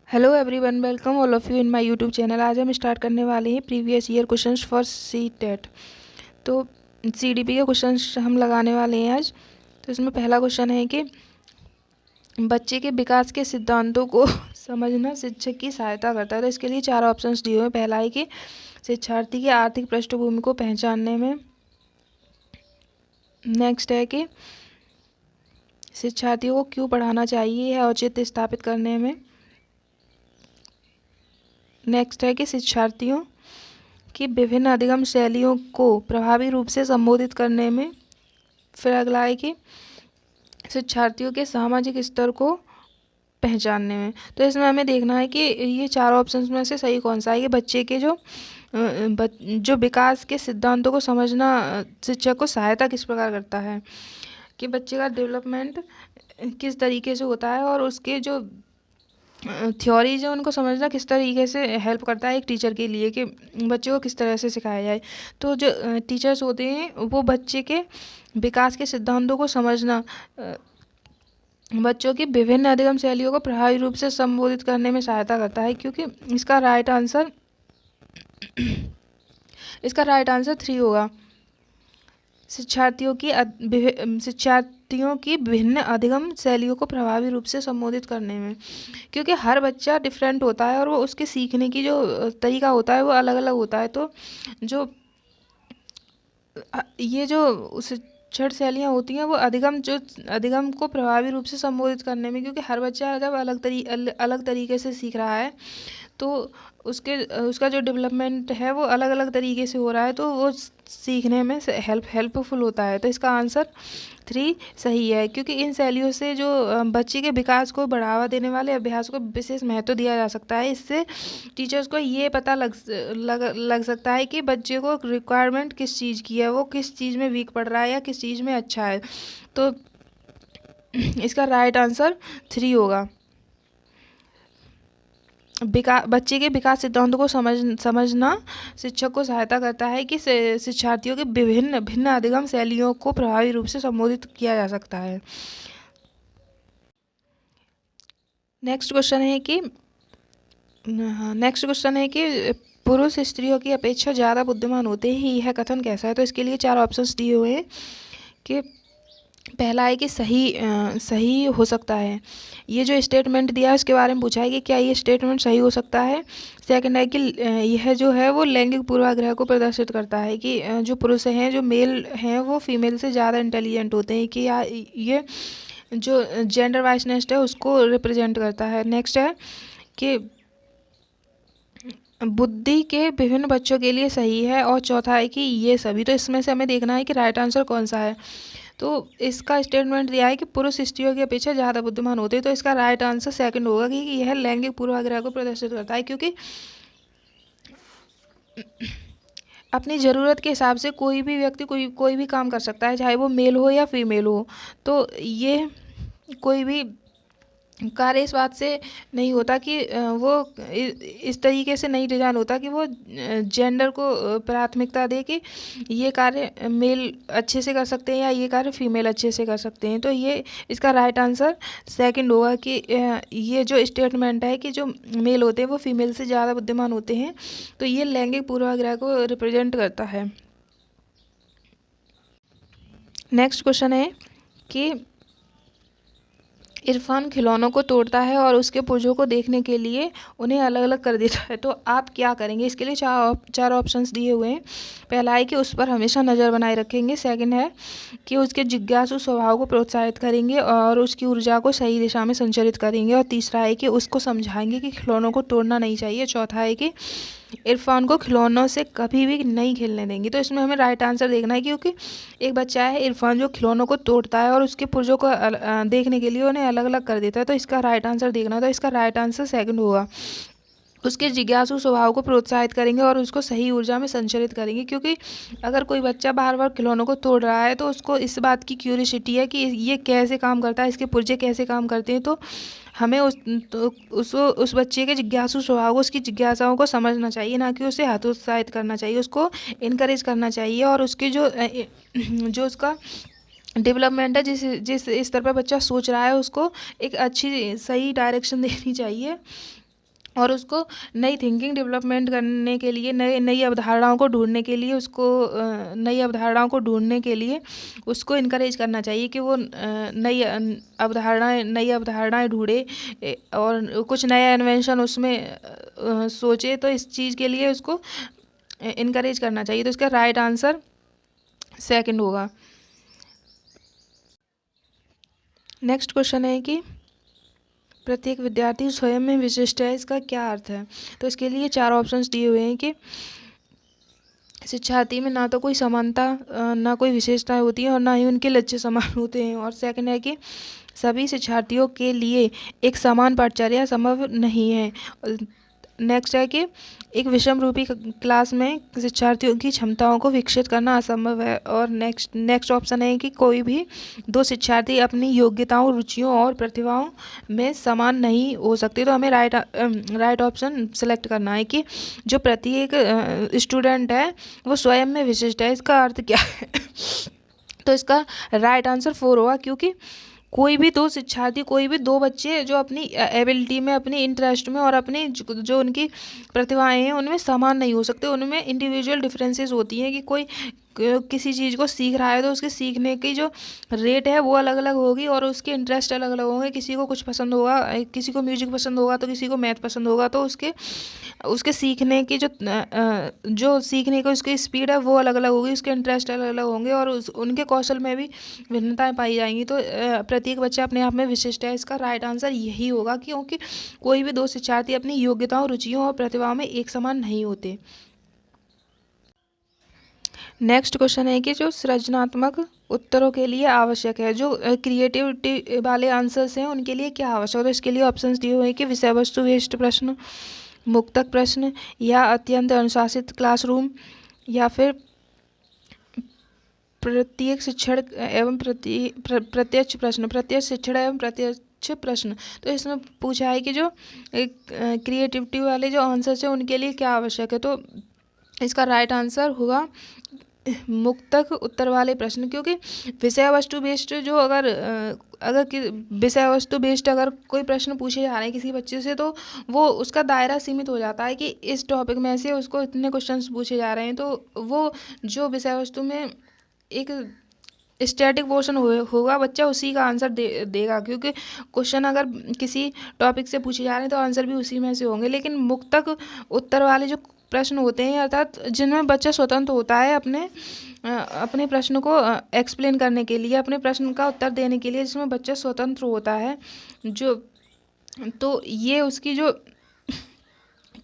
Hello everyone, welcome all of you in my YouTube channel. आज हम start करने वाले हैं previous year questions for CTET. तो सीडीपी के क्वेश्चंस हम लगाने वाले हैं आज। तो इसमें पहला क्वेश्चन है कि बच्चे के विकास के सिद्धांतों को समझना शिक्षक की सहायता करता है। तो इसके लिए चार ऑप्शंस दिए हुए हैं। पहला है कि शिक्षार्थी की आर्थिक पृष्ठभूमि को पहचानने में। नेक्स्ट है कि शिक्षार्थियों को क्यों पढ़ाना चाहिए है औचित्य स्थापित करने में। नेक्स्ट है कि शिक्षार्थियों की विभिन्न अधिगम शैलियों को प्रभावी रूप से संबोधित करने में। फिर अगला है कि शिक्षार्थियों के सामाजिक स्तर को पहचानने में। तो इसमें हमें देखना है कि ये चार ऑप्शंस में से सही कौन सा है। कि बच्चे के जो विकास के सिद्धांतों को समझना शिक्षक को सहायता किस प्रकार करता है, कि बच्चे का डेवलपमेंट किस तरीके से होता है और उसके जो थ्योरीज है उनको समझना किस तरीके से हेल्प करता है एक टीचर के लिए, कि बच्चे को किस तरह से सिखाया जाए। तो जो टीचर्स होते हैं वो बच्चे के विकास के सिद्धांतों को समझना, बच्चों की विभिन्न अधिगम शैलियों को प्रभावी रूप से संबोधित करने में सहायता करता है। क्योंकि इसका राइट आंसर 3 होगा। शिक्षार्थियों की विभिन्न अधिगम शैलियों को प्रभावी रूप से संबोधित करने में। क्योंकि हर बच्चा डिफरेंट होता है और वो उसके सीखने की जो तरीका होता है वो अलग अलग होता है। तो जो ये जो शिक्षण शैलियाँ होती हैं वो अधिगम को प्रभावी रूप से संबोधित करने में, क्योंकि हर बच्चा जब अलग तरीके से सीख रहा है तो उसका जो डेवलपमेंट है वो अलग अलग तरीके से हो रहा है, तो वो सीखने में हेल्पफुल होता है। तो इसका आंसर 3 सही है। क्योंकि इन शैलियों से जो बच्चे के विकास को बढ़ावा देने वाले अभ्यास को विशेष महत्व दिया जा सकता है। इससे टीचर्स को ये पता लग सकता है कि बच्चे को रिक्वायरमेंट किस चीज़ की है, वो किस चीज़ में वीक पड़ रहा है या किस चीज़ में अच्छा है। तो इसका राइट आंसर 3 होगा। बच्चे के विकास सिद्धांतों को समझना शिक्षक को सहायता करता है कि शिक्षार्थियों के भिन्न अधिगम शैलियों को प्रभावी रूप से संबोधित किया जा सकता है। नेक्स्ट क्वेश्चन है कि पुरुष स्त्रियों की अपेक्षा ज़्यादा बुद्धिमान होते हैं, यह कथन कैसा है। तो इसके लिए चार ऑप्शंस दिए हुए हैं। कि पहला है कि सही हो सकता है। ये जो स्टेटमेंट दिया है उसके बारे में पूछा है कि क्या ये स्टेटमेंट सही हो सकता है। सेकंड है कि यह जो है वो लैंगिक पूर्वाग्रह को प्रदर्शित करता है, कि जो पुरुष हैं, जो मेल हैं, वो फीमेल से ज़्यादा इंटेलिजेंट होते हैं, कि ये जो जेंडर वाइसनेस है उसको रिप्रेजेंट करता है। नेक्स्ट है कि बुद्धि के विभिन्न बच्चों के लिए सही है। और चौथा है कि ये सभी। तो इसमें से हमें देखना है कि राइट आंसर कौन सा है। तो इसका स्टेटमेंट दिया है कि पुरुष स्त्रियों की अपेक्षा ज़्यादा बुद्धिमान होते हैं। तो इसका राइट आंसर सेकंड होगा, कि यह लैंगिक पूर्वाग्रह को प्रदर्शित करता है। क्योंकि अपनी ज़रूरत के हिसाब से कोई भी व्यक्ति कोई भी काम कर सकता है, चाहे वो मेल हो या फीमेल हो। तो ये कोई भी कार्य इस बात से नहीं होता कि वो इस तरीके से नहीं डिजाइन होता कि वो जेंडर को प्राथमिकता दे कि ये कार्य मेल अच्छे से कर सकते हैं या ये कार्य फीमेल अच्छे से कर सकते हैं। तो ये इसका राइट आंसर सेकंड होगा, कि ये जो स्टेटमेंट है कि जो मेल होते हैं वो फीमेल से ज़्यादा बुद्धिमान होते हैं, तो ये लैंगिक पूर्वाग्रह को रिप्रेजेंट करता है। नेक्स्ट क्वेश्चन है कि इरफान खिलौनों को तोड़ता है और उसके पुर्जों को देखने के लिए उन्हें अलग अलग कर देता है। तो आप क्या करेंगे। इसके लिए चार ऑप्शंस दिए हुए हैं। पहला है कि उस पर हमेशा नज़र बनाए रखेंगे। सेकंड है कि उसके जिज्ञासु स्वभाव को प्रोत्साहित करेंगे और उसकी ऊर्जा को सही दिशा में संचारित करेंगे। और तीसरा है कि उसको समझाएंगे कि खिलौनों को तोड़ना नहीं चाहिए। चौथा है कि इरफान को खिलौनों से कभी भी नहीं खेलने देंगी। तो इसमें हमें राइट आंसर देखना है, क्योंकि एक बच्चा है इरफान जो खिलौनों को तोड़ता है और उसके पुर्जों को देखने के लिए उन्हें अलग अलग कर देता है। तो इसका राइट आंसर देखना है। तो इसका राइट आंसर सेकंड होगा। उसके जिज्ञासु स्वभाव को प्रोत्साहित करेंगे और उसको सही ऊर्जा में संचारित करेंगे। क्योंकि अगर कोई बच्चा बार बार खिलौनों को तोड़ रहा है तो उसको इस बात की क्यूरियोसिटी है कि ये कैसे काम करता है, इसके पुर्जे कैसे काम करते हैं। तो हमें उस बच्चे के जिज्ञासु स्वभाव को, उसकी जिज्ञासाओं को समझना चाहिए, ना कि उसे हतोत्साहित करना चाहिए। उसको इनकरेज करना चाहिए और उसकी जो उसका डेवलपमेंट है, जिस स्तर पर बच्चा सोच रहा है, उसको एक अच्छी सही डायरेक्शन देनी चाहिए। और उसको नई थिंकिंग डेवलपमेंट करने के लिए, नई अवधारणाओं को ढूंढने के लिए उसको इनकरेज करना चाहिए कि वो नई अवधारणाएं ढूंढे, और कुछ नया इन्वेंशन उसमें सोचे। तो इस चीज़ के लिए उसको इनकरेज करना चाहिए। तो इसका राइट आंसर सेकंड होगा। नेक्स्ट क्वेश्चन है कि प्रत्येक विद्यार्थी स्वयं में विशिष्ट है, इसका क्या अर्थ है? तो इसके लिए 4 ऑप्शंस दिए हुए हैं कि शिक्षार्थी में ना तो कोई समानता, ना कोई विशेषताएं होती हैं, और ना ही उनके लक्ष्य समान होते हैं। और सेकंड है कि सभी शिक्षार्थियों के लिए एक समान पाठचर्या संभव नहीं है। नेक्स्ट है कि एक विषम रूपी क्लास में शिक्षार्थियों की क्षमताओं को विकसित करना असंभव है। और नेक्स्ट ऑप्शन है कि कोई भी 2 शिक्षार्थी अपनी योग्यताओं, रुचियों और प्रतिभाओं में समान नहीं हो सकते। तो हमें राइट ऑप्शन सेलेक्ट करना है कि जो प्रत्येक स्टूडेंट है वो स्वयं में विशिष्ट है। इसका अर्थ क्या है? तो इसका राइट आंसर 4 होगा, क्योंकि कोई भी 2 शिक्षार्थी, कोई भी 2 बच्चे जो अपनी एबिलिटी में, अपनी इंटरेस्ट में और अपनी जो उनकी प्रतिभाएं हैं उनमें समान नहीं हो सकते। उनमें इंडिविजुअल डिफरेंसेस होती हैं कि कोई किसी चीज़ को सीख रहा है तो उसके सीखने की जो रेट है वो अलग अलग होगी, और उसके इंटरेस्ट अलग अलग होंगे। किसी को कुछ पसंद होगा, किसी को म्यूजिक पसंद होगा, तो किसी को मैथ पसंद होगा। तो उसके सीखने की जो सीखने की उसकी स्पीड है वो अलग अलग होगी, उसके इंटरेस्ट अलग अलग होंगे, और उनके कौशल में भी भिन्नताएं पाई जाएंगी। तो प्रत्येक बच्चा अपने आप में विशिष्ट है। इसका राइट आंसर यही होगा, क्योंकि कोई भी 2 शिक्षार्थी अपनी योग्यताओं, रुचियों और प्रतिभाओं में एक समान नहीं होते। नेक्स्ट क्वेश्चन है कि जो सृजनात्मक उत्तरों के लिए आवश्यक है, जो क्रिएटिविटी वाले आंसर्स हैं उनके लिए क्या आवश्यक है? तो इसके लिए ऑप्शंस दिए हुए हैं कि विषय वस्तु विशिष्ट प्रश्न, मुक्तक प्रश्न, या अत्यंत अनुशासित क्लासरूम, या फिर प्रत्येक शिक्षण एवं प्रत्यक्ष शिक्षण एवं प्रत्यक्ष प्रश्न। तो इसमें पूछा है कि जो क्रिएटिविटी वाले जो आंसर्स हैं उनके लिए क्या आवश्यक है? तो इसका राइट आंसर होगा मुक्तक उत्तर वाले प्रश्न, क्योंकि विषय वस्तु बेस्ड जो विषय वस्तु बेस्ड अगर कोई प्रश्न पूछे जा रहे हैं किसी बच्चे से, तो वो उसका दायरा सीमित हो जाता है कि इस टॉपिक में से उसको इतने क्वेश्चंस पूछे जा रहे हैं। तो वो जो विषय वस्तु में एक स्टैटिक पोर्शन होगा, बच्चा उसी का आंसर देगा, क्योंकि क्वेश्चन अगर किसी टॉपिक से पूछे जा रहे हैं तो आंसर भी उसी में से होंगे। लेकिन मुक्तक उत्तर वाले जो प्रश्न होते हैं, अर्थात जिनमें बच्चा स्वतंत्र होता है अपने प्रश्न को एक्सप्लेन करने के लिए, अपने प्रश्न का उत्तर देने के लिए, जिसमें बच्चा स्वतंत्र होता है, तो ये उसकी जो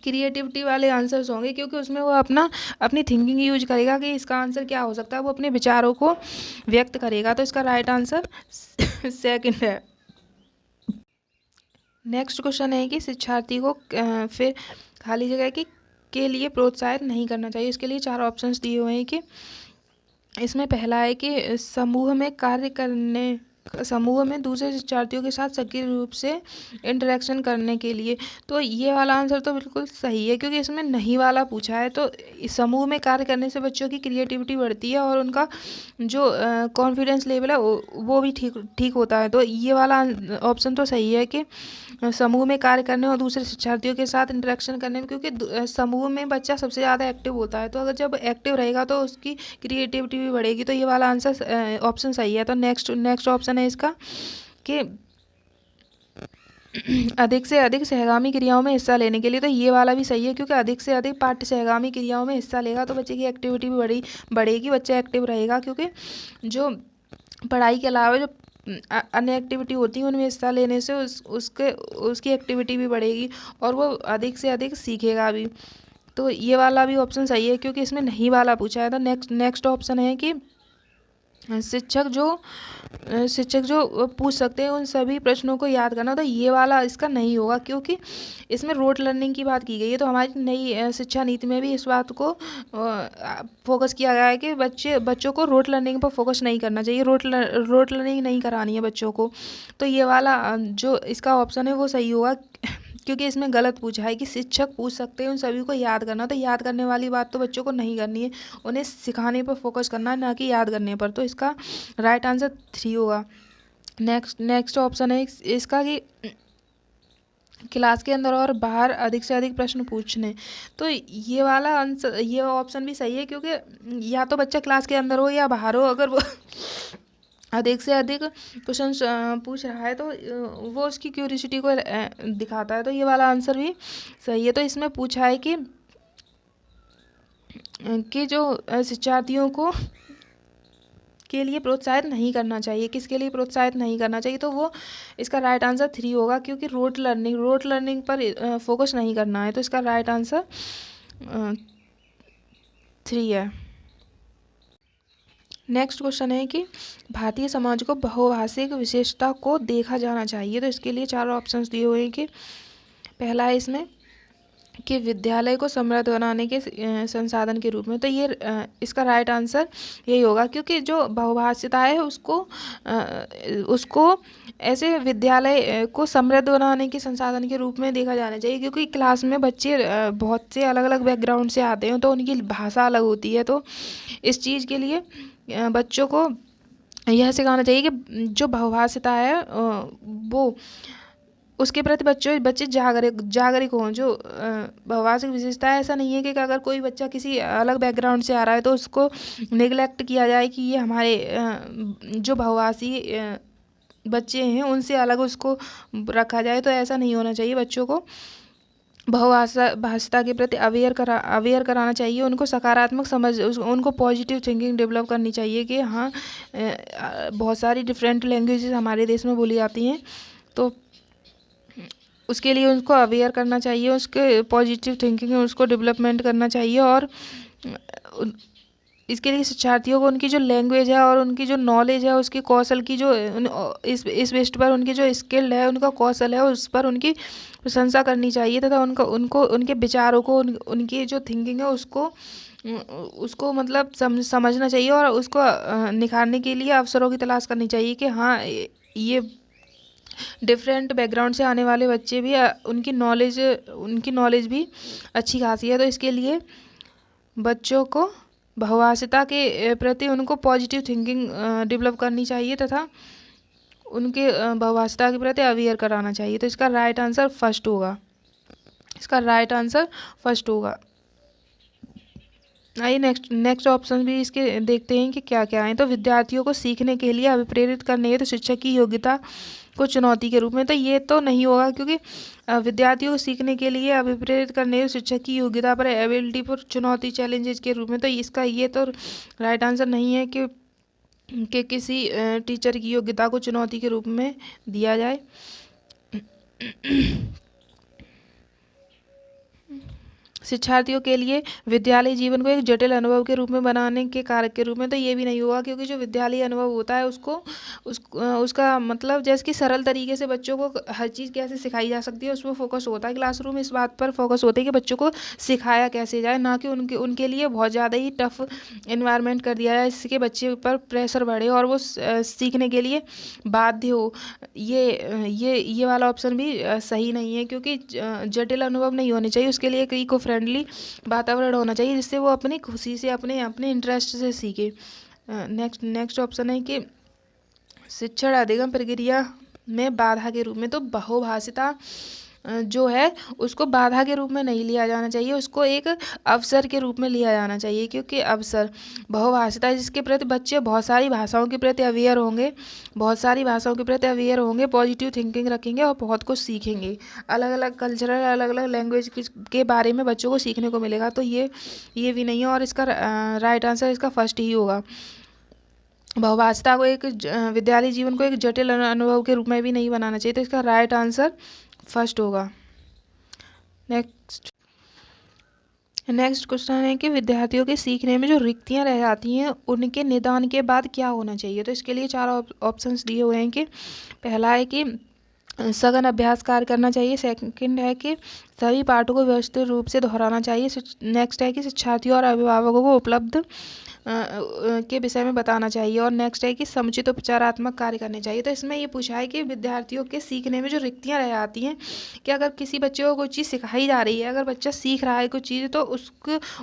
क्रिएटिविटी वाले आंसर्स होंगे, क्योंकि उसमें वो अपनी थिंकिंग यूज करेगा कि इसका आंसर क्या हो सकता है, वो अपने विचारों को व्यक्त करेगा। तो इसका राइट आंसर सेकंड है। नेक्स्ट क्वेश्चन है कि शिक्षार्थी को फिर खाली जगह के लिए प्रोत्साहित नहीं करना चाहिए। इसके लिए 4 ऑप्शंस दिए हुए हैं कि इसमें पहला है कि समूह में दूसरे शिक्षार्थियों के साथ सक्रिय रूप से इंटरेक्शन करने के लिए। तो ये वाला आंसर तो बिल्कुल सही है, क्योंकि इसमें नहीं वाला पूछा है। तो इस समूह में कार्य करने से बच्चों की क्रिएटिविटी बढ़ती है और उनका जो कॉन्फिडेंस लेवल है वो भी ठीक होता है। तो ये वाला ऑप्शन तो सही है कि समूह में कार्य करने और दूसरे शिक्षार्थियों के साथ इंटरेक्शन करने में, क्योंकि समूह में बच्चा सबसे ज़्यादा एक्टिव होता है। तो अगर जब एक्टिव रहेगा तो उसकी क्रिएटिविटी भी बढ़ेगी। तो ये वाला आंसर ऑप्शन सही है। तो नेक्स्ट ऑप्शन है इसका कि अधिक से अधिक सहगामी क्रियाओं में हिस्सा लेने के लिए। तो ये वाला भी सही है, क्योंकि अधिक से अधिक पाठ्य सहगामी क्रियाओं में हिस्सा लेगा तो बच्चे की एक्टिविटी भी बढ़ेगी, बच्चा एक्टिव रहेगा। क्योंकि जो पढ़ाई के अलावा जो अन्य एक्टिविटी होती है उनमें हिस्सा लेने से उसकी एक्टिविटी भी बढ़ेगी और वो अधिक से अधिक सीखेगा भी। तो ये वाला भी ऑप्शन सही है, क्योंकि इसमें नहीं वाला पूछा है। तो नेक्स्ट ऑप्शन है कि शिक्षक जो पूछ सकते हैं उन सभी प्रश्नों को याद करना। तो ये वाला इसका नहीं होगा, क्योंकि इसमें रोट लर्निंग की बात की गई है। तो हमारी नई शिक्षा नीति में भी इस बात को फोकस किया गया है कि बच्चों को रोट लर्निंग पर फोकस नहीं करना चाहिए, रोट लर्निंग नहीं करानी है बच्चों को। तो ये वाला जो इसका ऑप्शन है वो सही होगा, क्योंकि इसमें गलत पूछा है कि शिक्षक पूछ सकते हैं उन सभी को याद करना। तो याद करने वाली बात तो बच्चों को नहीं करनी है, उन्हें सिखाने पर फोकस करना है, ना कि याद करने पर। तो इसका राइट आंसर 3 होगा। नेक्स्ट ऑप्शन है इसका कि क्लास के अंदर और बाहर अधिक से अधिक प्रश्न पूछने। तो ये वाला आंसर, ये ऑप्शन भी सही है, क्योंकि या तो बच्चा क्लास के अंदर हो या बाहर हो, अगर वो अधिक से अधिक क्वेश्चन पूछ रहा है तो वो उसकी क्यूरियोसिटी को दिखाता है। तो ये वाला आंसर भी सही है। तो इसमें पूछा है कि जो शिक्षार्थियों को के लिए प्रोत्साहित नहीं करना चाहिए, किसके लिए प्रोत्साहित नहीं करना चाहिए, तो वो इसका राइट आंसर 3 होगा, क्योंकि रोट लर्निंग पर फोकस नहीं करना है। तो इसका राइट आंसर 3 है। नेक्स्ट क्वेश्चन है कि भारतीय समाज को बहुभाषिक विशेषता को देखा जाना चाहिए। तो इसके लिए 4 ऑप्शंस दिए हुए हैं कि पहला है इसमें कि विद्यालय को समृद्ध बनाने के संसाधन के रूप में। तो ये इसका राइट आंसर यही होगा, क्योंकि जो बहुभाषिता है उसको ऐसे विद्यालय को समृद्ध बनाने के संसाधन के रूप में देखा जाना चाहिए, क्योंकि क्लास में बच्चे बहुत से अलग अलग बैकग्राउंड से आते हैं, तो उनकी भाषा अलग होती है। तो इस चीज़ के लिए बच्चों को यह सिखाना चाहिए कि जो बहुभाषिता है वो उसके प्रति बच्चे जागरूक हों। जो बहुभाषिक विशेषता है, ऐसा नहीं है कि अगर कोई बच्चा किसी अलग बैकग्राउंड से आ रहा है तो उसको नेग्लेक्ट किया जाए कि ये हमारे जो बहुभाषी बच्चे हैं उनसे अलग उसको रखा जाए। तो ऐसा नहीं होना चाहिए। बच्चों को भाषा के प्रति अवेयर कराना चाहिए, उनको सकारात्मक समझ, उनको पॉजिटिव थिंकिंग डेवलप करनी चाहिए कि हाँ बहुत सारी डिफरेंट लैंग्वेजेस हमारे देश में बोली जाती हैं, तो उसके लिए उनको अवेयर करना चाहिए, उसके पॉजिटिव थिंकिंग उसको डेवलपमेंट करना चाहिए। और इसके लिए शिक्षार्थियों को उनकी जो लैंग्वेज है और उनकी जो नॉलेज है, उसकी कौशल की जो इस बेस्ट पर उनकी जो स्किल्ड है, उनका कौशल है, उस पर उनकी प्रशंसा करनी चाहिए, तथा उनको उनके विचारों को उनकी जो थिंकिंग है उसको मतलब समझना चाहिए, और उसको निखारने के लिए अवसरों की तलाश करनी चाहिए कि हाँ ये डिफरेंट बैकग्राउंड से आने वाले बच्चे भी उनकी नॉलेज भी अच्छी खासी है। तो इसके लिए बच्चों को बहुभाषिता के प्रति उनको पॉजिटिव थिंकिंग डेवलप करनी चाहिए, तथा उनके बहुभाषिता के प्रति अवेयर कराना चाहिए। तो इसका राइट आंसर फर्स्ट होगा। आइए नेक्स्ट ऑप्शन भी इसके देखते हैं कि क्या क्या है। तो विद्यार्थियों को सीखने के लिए अभिप्रेरित करने है तो शिक्षक की योग्यता को चुनौती के रूप में। तो ये तो नहीं होगा, क्योंकि विद्यार्थियों को सीखने के लिए अभिप्रेरित करने है शिक्षक की योग्यता पर, एबिलिटी पर चुनौती, चैलेंजेस के रूप में। तो इसका ये तो राइट आंसर नहीं है कि किसी टीचर की योग्यता को चुनौती के रूप में दिया जाए। शिक्षार्थियों के लिए विद्यालय जीवन को एक जटिल अनुभव के रूप में बनाने के कारक के रूप में। तो ये भी नहीं होगा, क्योंकि जो विद्यालय अनुभव होता है उसका मतलब जैसे कि सरल तरीके से बच्चों को हर चीज़ कैसे सिखाई जा सकती है उस पर फोकस होता है। क्लासरूम इस बात पर फोकस होता है कि बच्चों को सिखाया कैसे जाए, ना कि उनके लिए बहुत ज़्यादा ही टफ इन्वायरमेंट कर दिया जाए, इसके बच्चे पर प्रेशर बढ़े और वो सीखने के लिए बाध्य हो। ये वाला ऑप्शन भी सही नहीं है, क्योंकि जटिल अनुभव नहीं होने चाहिए। उसके लिए एक इको फ्रेंडली वातावरण होना चाहिए, जिससे वो अपनी खुशी से अपने इंटरेस्ट से सीखे। नेक्स्ट ऑप्शन है कि शिक्षण अधिगम प्रक्रिया में बाधा के रूप में। तो बहुभाषिता जो है उसको बाधा के रूप में नहीं लिया जाना चाहिए, उसको एक अवसर के रूप में लिया जाना चाहिए, क्योंकि बहुभाषिता जिसके प्रति बच्चे बहुत सारी भाषाओं के प्रति अवेयर होंगे, पॉजिटिव थिंकिंग रखेंगे और बहुत कुछ सीखेंगे, अलग अलग कल्चरल, अलग अलग लैंग्वेज के बारे में बच्चों को सीखने को मिलेगा। तो ये भी नहीं है, और इसका राइट आंसर इसका फर्स्ट ही होगा। बहुभाषिता को एक विद्यालय जीवन को एक जटिल अनुभव के रूप में भी नहीं बनाना चाहिए। तो इसका राइट आंसर फर्स्ट होगा। नेक्स्ट क्वेश्चन है कि विद्यार्थियों के सीखने में जो रिक्तियां रह जाती हैं उनके निदान के बाद क्या होना चाहिए। तो इसके लिए 4 ऑप्शंस दिए हुए हैं कि पहला है कि सघन अभ्यास कार्य करना चाहिए, सेकंड है कि सभी पाठों को व्यवस्थित रूप से दोहराना चाहिए, नेक्स्ट है कि शिक्षार्थियों और अभिभावकों को उपलब्ध के विषय में बताना चाहिए, और नेक्स्ट है कि समुचित उपचारात्मक कार्य करने चाहिए। तो इसमें ये पूछा है कि विद्यार्थियों के सीखने में जो रिक्तियां रह जाती हैं, कि अगर किसी बच्चे को कोई चीज़ सिखाई जा रही है, अगर बच्चा सीख रहा है कुछ चीज़, तो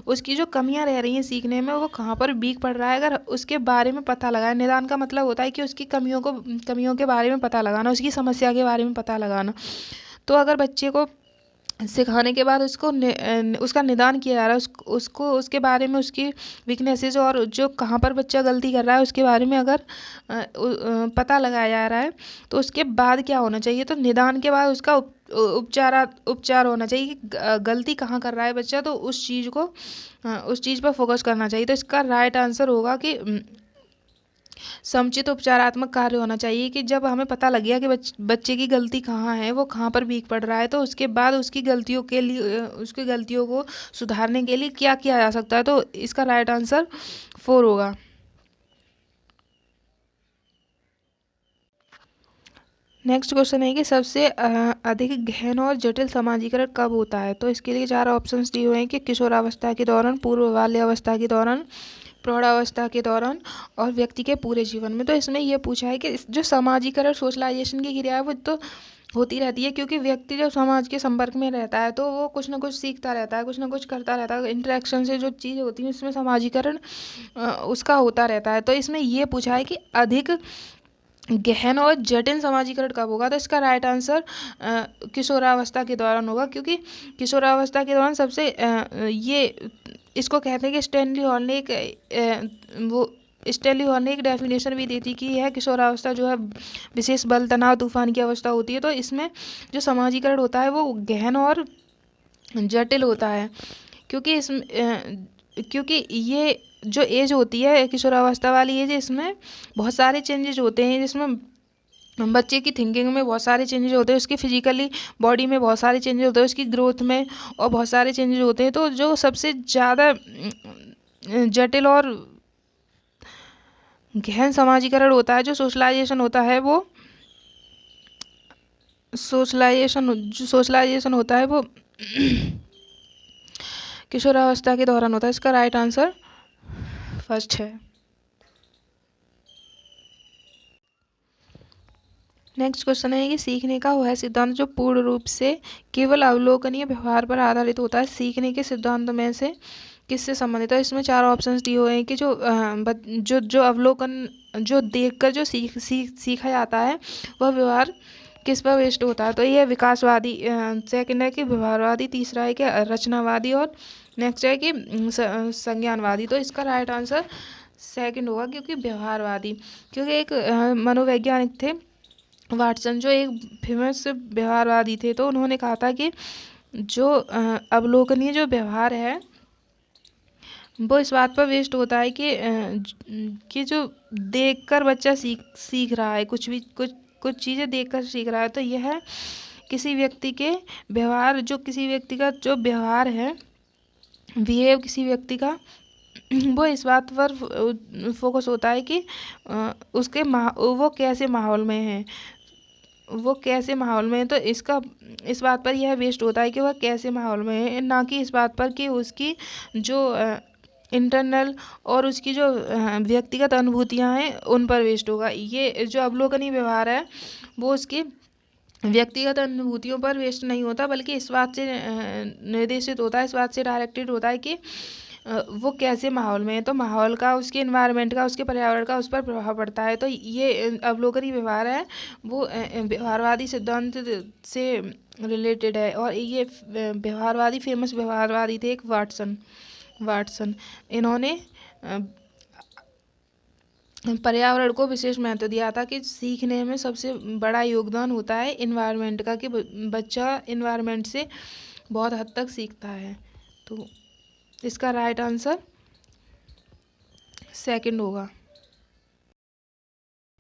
उसकी जो कमियां रह रही हैं सीखने में, वो कहाँ पर वीक पड़ रहा है, अगर उसके बारे में पता लगाए। निदान का मतलब होता है कि उसकी कमियों के बारे में पता लगाना, उसकी समस्या के बारे में पता लगाना। तो अगर बच्चे को सिखाने के बाद उसका निदान किया जा रहा है, उसको उसके बारे में, उसकी वीकनेसेस और जो कहाँ पर बच्चा गलती कर रहा है उसके बारे में अगर पता लगाया जा रहा है, तो उसके बाद क्या होना चाहिए, तो निदान के बाद उसका उपचार होना चाहिए कि गलती कहाँ कर रहा है बच्चा, तो उस चीज़ पर फोकस करना चाहिए। तो इसका राइट आंसर होगा कि समुचित उपचारात्मक कार्य होना चाहिए कि जब हमें पता लग गया कि बच्चे की गलती कहाँ है, वो कहाँ पर वीक पड़ रहा है, तो उसके बाद उसकी गलतियों को सुधारने के लिए क्या किया जा सकता है। तो इसका राइट आंसर 4 होगा। नेक्स्ट क्वेश्चन है कि सबसे अधिक गहन और जटिल समाजीकरण कब होता है। तो इसके लिए 4 ऑप्शंस दिए हुए हैं कि किशोरावस्था के दौरान, पूर्व बाल्यावस्था के दौरान, प्रौढ़ावस्था के दौरान और व्यक्ति के पूरे जीवन में। तो इसमें यह पूछा है कि जो समाजीकरण, सोशलाइजेशन की क्रिया है वो तो होती रहती है, क्योंकि व्यक्ति जब समाज के संपर्क में रहता है तो वो कुछ ना कुछ सीखता रहता है, कुछ ना कुछ करता रहता है। इंटरेक्शन से जो चीज़ होती है उसमें समाजीकरण उसका होता रहता है। तो इसमें ये पूछा है कि अधिक गहन और जटिल समाजीकरण कब होगा। तो इसका राइट आंसर किशोरावस्था के दौरान होगा, क्योंकि किशोरावस्था के दौरान सबसे ये इसको कहते हैं कि स्टैनली हॉल ने एक डेफिनेशन भी दी थी कि यह किशोरावस्था जो है विशेष बल, तनाव, तूफान की अवस्था होती है। तो इसमें जो समाजीकरण होता है वो गहन और जटिल होता है, क्योंकि ये जो एज होती है किशोरावस्था वाली एज, इसमें बहुत सारे चेंजेस होते हैं, जिसमें बच्चे की थिंकिंग में बहुत सारे चेंजेस होते हैं, उसकी फिजिकली बॉडी में बहुत सारे चेंजेस होते हैं, उसकी ग्रोथ में और बहुत सारे चेंजेस होते हैं। तो जो सबसे ज़्यादा जटिल और गहन समाजीकरण होता है, जो सोशलाइजेशन होता है, वो सोशलाइजेशन होता है वो किशोरावस्था के दौरान होता है। इसका राइट आंसर फर्स्ट है। नेक्स्ट क्वेश्चन है कि सीखने का वह सिद्धांत जो पूर्ण रूप से केवल अवलोकनीय व्यवहार पर आधारित होता है, सीखने के सिद्धांत में से किससे संबंधित है। इसमें 4 ऑप्शंस दिए हुए हैं कि जो अवलोकन, जो देखकर जो सीखा जाता है, वह व्यवहार किस पर बेस्ड होता है। तो ये विकासवादी, सेकंड है कि व्यवहारवादी, तीसरा है कि रचनावादी और नेक्स्ट है कि संज्ञानवादी। तो इसका राइट आंसर सेकंड होगा, क्योंकि व्यवहारवादी, क्योंकि एक मनोवैज्ञानिक थे वाटसन, जो एक फेमस व्यवहारवादी थे। तो उन्होंने कहा था कि जो अवलोकनीय जो व्यवहार है वो इस बात पर बेस्ड होता है कि जो देखकर बच्चा सीख रहा है, कुछ चीज़ें देखकर सीख रहा है। तो यह किसी व्यक्ति के व्यवहार, किसी व्यक्ति का जो व्यवहार है, बिहेव किसी व्यक्ति का, वो इस बात पर फोकस होता है कि वो कैसे माहौल में है, तो इस बात पर यह बेस्ड होता है कि वह कैसे माहौल में है, ना कि इस बात पर कि उसकी जो इंटरनल और उसकी जो व्यक्तिगत अनुभूतियाँ हैं उन पर बेस्ड होगा। ये जो अवलोकनीय व्यवहार है वो उसकी व्यक्तिगत अनुभूतियों पर बेस्ड नहीं होता, बल्कि इस बात से निर्देशित होता है, इस बात से डायरेक्टेड होता है कि वो कैसे माहौल में है। तो माहौल का, उसके एनवायरनमेंट का, उसके पर्यावरण का उस पर प्रभाव पड़ता है। तो ये अवलोकनीय व्यवहार है वो व्यवहारवादी सिद्धांत से रिलेटेड है। और ये व्यवहारवादी, फेमस व्यवहारवादी थे एक वाटसन। इन्होंने पर्यावरण को विशेष महत्व दिया था कि सीखने में सबसे बड़ा योगदान होता है इन्वायरमेंट का, कि बच्चा इन्वायरमेंट से बहुत हद तक सीखता है। तो इसका राइट आंसर सेकंड होगा।